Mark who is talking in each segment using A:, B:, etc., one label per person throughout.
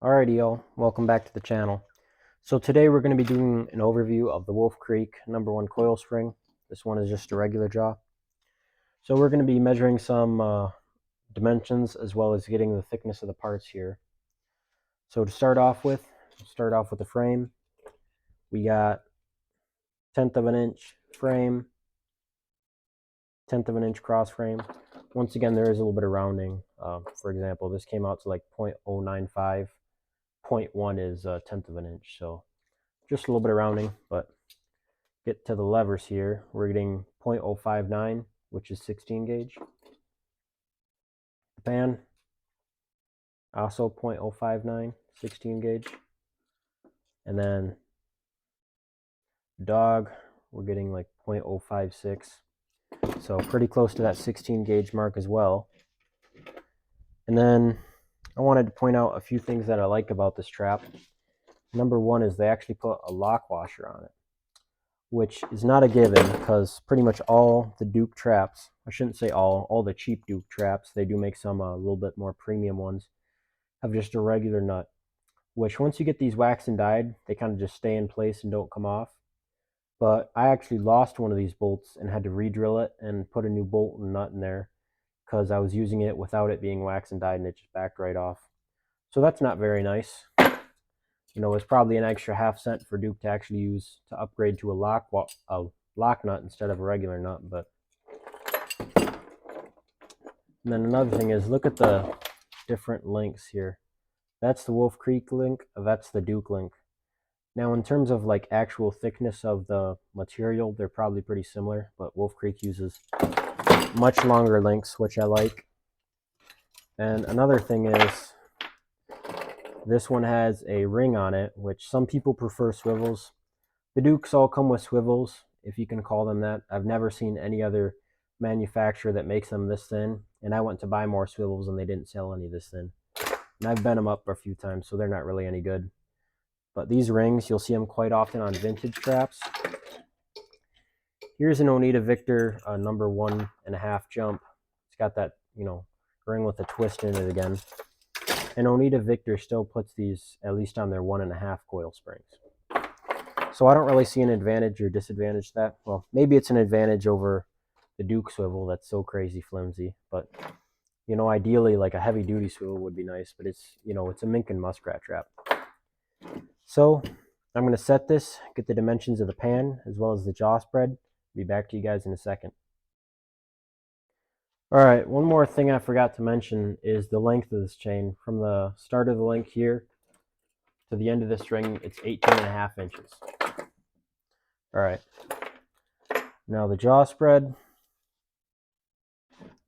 A: Alrighty y'all, welcome back to the channel. So today we're going to be doing an overview of the Wolf Creek #1 coil spring. This one is just a regular jaw. So we're going to be measuring some dimensions as well as getting the thickness of the parts here. So to start off with the frame. We got 1/10 of an inch frame, 1/10 of an inch cross frame. Once again, there is a little bit of rounding. For example, this came out to like 0.095. 0.1 is 1/10 of an inch, so just a little bit of rounding. But get to the levers here, we're getting 0.059, which is 16 gauge. The pan, also 0.059, 16 gauge. And then dog, we're getting like 0.056, so pretty close to that 16 gauge mark as well. And then I wanted to point out a few things that I like about this trap. Number one is they actually put a lock washer on it, which is not a given because pretty much all the Duke traps, I shouldn't say all the cheap Duke traps, they do make some a little bit more premium ones, have just a regular nut, which once you get these waxed and dyed, they kind of just stay in place and don't come off. But I actually lost one of these bolts and had to re-drill it and put a new bolt and nut in there because I was using it without it being waxed and dyed and it just backed right off. So that's not very nice. You know, it's probably an extra ½ cent for Duke to actually use to upgrade to a lock nut instead of a regular nut. But and then another thing is, look at the different links here. That's the Wolf Creek link, that's the Duke link. Now in terms of like actual thickness of the material, they're probably pretty similar, but Wolf Creek uses much longer links, which I like. And another thing is, this one has a ring on it, which some people prefer swivels. The Dukes all come with swivels, if you can call them that. I've never seen any other manufacturer that makes them this thin, and I went to buy more swivels and they didn't sell any this thin. And I've bent them up a few times, so they're not really any good. But these rings, you'll see them quite often on vintage traps. Here's an Oneida Victor number 1.5 jump. It's got that, you know, ring with a twist in it again. And Oneida Victor still puts these at least on their 1.5 coil springs. So I don't really see an advantage or disadvantage to that. Well, maybe it's an advantage over the Duke swivel that's so crazy flimsy. But, you know, ideally like a heavy duty swivel would be nice. But it's, you know, it's a mink and muskrat trap. So I'm going to set this, get the dimensions of the pan as well as the jaw spread. Be back to you guys in a second. Alright, one more thing I forgot to mention is the length of this chain. From the start of the link here to the end of the string, it's 18.5 inches. Alright, now the jaw spread,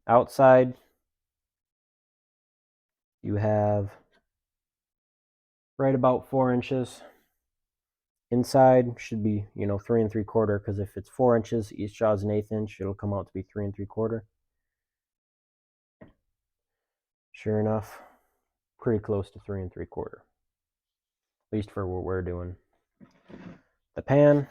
A: outside, you have right about 4 inches. Inside should be, you know, 3 3/4, because if it's 4 inches, each jaw is 1/8 inch, it'll come out to be 3 3/4. Sure enough, pretty close to 3 3/4, at least for what we're doing. The pan,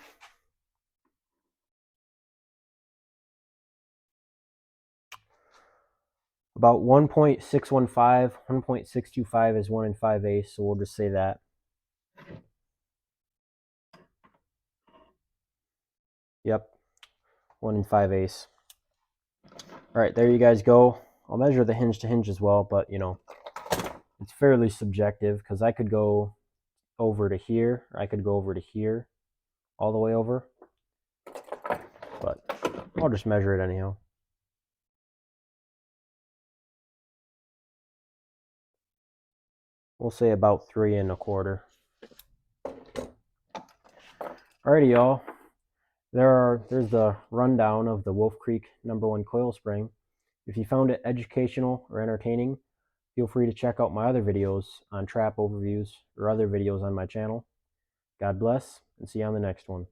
A: about 1.615, 1.625 is 1 5/8, so we'll just say that. Yep, 1 5/8. All right, there you guys go. I'll measure the hinge to hinge as well, but you know, it's fairly subjective because I could go over to here, or I could go over to here, all the way over. But I'll just measure it anyhow. We'll say about 3 1/4. Alrighty, y'all. There's the rundown of the Wolf Creek #1 coil spring. If you found it educational or entertaining, feel free to check out my other videos on trap overviews or other videos on my channel. God bless, and see you on the next one.